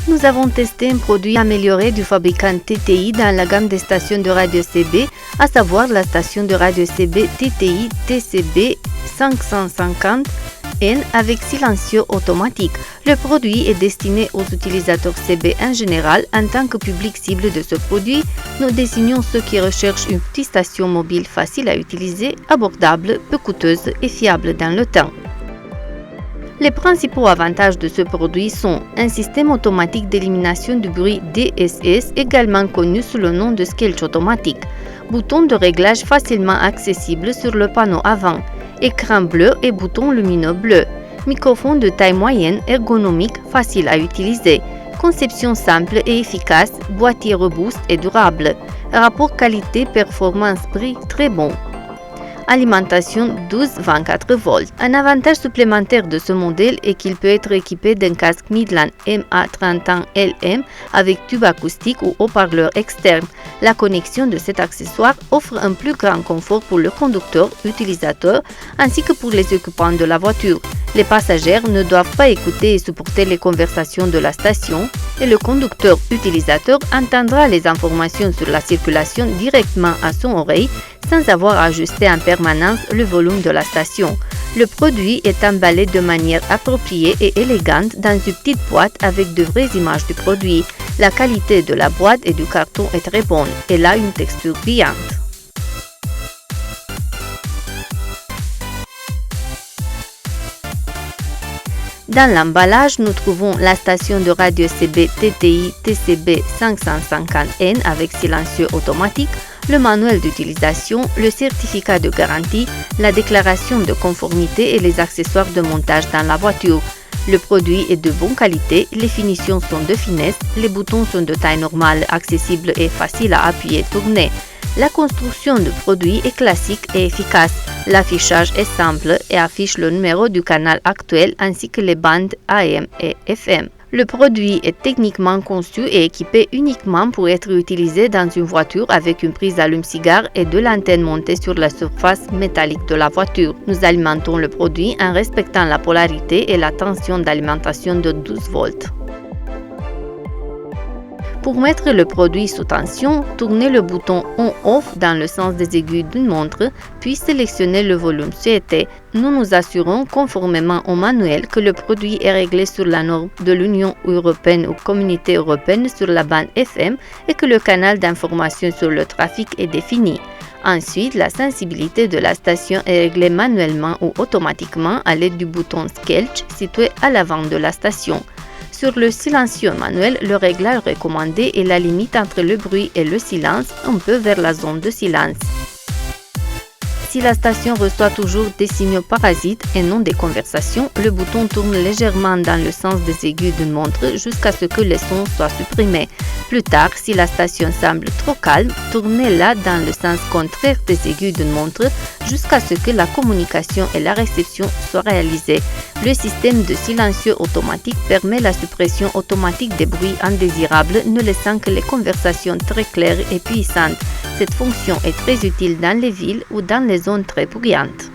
Nous avons testé un produit amélioré du fabricant TTI dans la gamme des stations de radio CB, à savoir la station de radio CB TTI TCB 550N avec silencieux automatique. Le produit est destiné aux utilisateurs CB en général. En tant que public cible de ce produit, nous désignons ceux qui recherchent une petite station mobile facile à utiliser, abordable, peu coûteuse et fiable dans le temps. Les principaux avantages de ce produit sont un système automatique d'élimination du bruit DSS, également connu sous le nom de squelch automatique, bouton de réglage facilement accessible sur le panneau avant, écran bleu et bouton lumineux bleu, microphone de taille moyenne ergonomique facile à utiliser, conception simple et efficace, boîtier robuste et durable, rapport qualité-performance-prix très bon. Alimentation 12-24 volts. Un avantage supplémentaire de ce modèle est qu'il peut être équipé d'un casque Midland MA30LM avec tube acoustique ou haut-parleur externe. La connexion de cet accessoire offre un plus grand confort pour le conducteur, utilisateur, ainsi que pour les occupants de la voiture. Les passagers ne doivent pas écouter et supporter les conversations de la station et le conducteur utilisateur entendra les informations sur la circulation directement à son oreille sans avoir à ajuster en permanence le volume de la station. Le produit est emballé de manière appropriée et élégante dans une petite boîte avec de vraies images du produit. La qualité de la boîte et du carton est très bonne. Elle a une texture brillante. Dans l'emballage, nous trouvons la station de radio CB TTI TCB 550N avec silencieux automatique, le manuel d'utilisation, le certificat de garantie, la déclaration de conformité et les accessoires de montage dans la voiture. Le produit est de bonne qualité, les finitions sont de finesse, les boutons sont de taille normale, accessibles et faciles à appuyer et tourner. La construction du produit est classique et efficace. L'affichage est simple et affiche le numéro du canal actuel ainsi que les bandes AM et FM. Le produit est techniquement conçu et équipé uniquement pour être utilisé dans une voiture avec une prise allume-cigare et de l'antenne montée sur la surface métallique de la voiture. Nous alimentons le produit en respectant la polarité et la tension d'alimentation de 12 volts. Pour mettre le produit sous tension, tournez le bouton On/Off dans le sens des aiguilles d'une montre, puis sélectionnez le volume souhaité. Nous nous assurons, conformément au manuel, que le produit est réglé sur la norme de l'Union européenne ou Communauté européenne sur la bande FM et que le canal d'information sur le trafic est défini. Ensuite, la sensibilité de la station est réglée manuellement ou automatiquement à l'aide du bouton Squelch situé à l'avant de la station. Sur le silencieux manuel, le réglage recommandé est la limite entre le bruit et le silence, un peu vers la zone de silence. Si la station reçoit toujours des signaux parasites et non des conversations, le bouton tourne légèrement dans le sens des aiguilles d'une montre jusqu'à ce que les sons soient supprimés. Plus tard, si la station semble trop calme, tournez-la dans le sens contraire des aiguilles d'une montre jusqu'à ce que la communication et la réception soient réalisées. Le système de silencieux automatique permet la suppression automatique des bruits indésirables, ne laissant que les conversations très claires et puissantes. Cette fonction est très utile dans les villes ou dans les zones très bruyantes.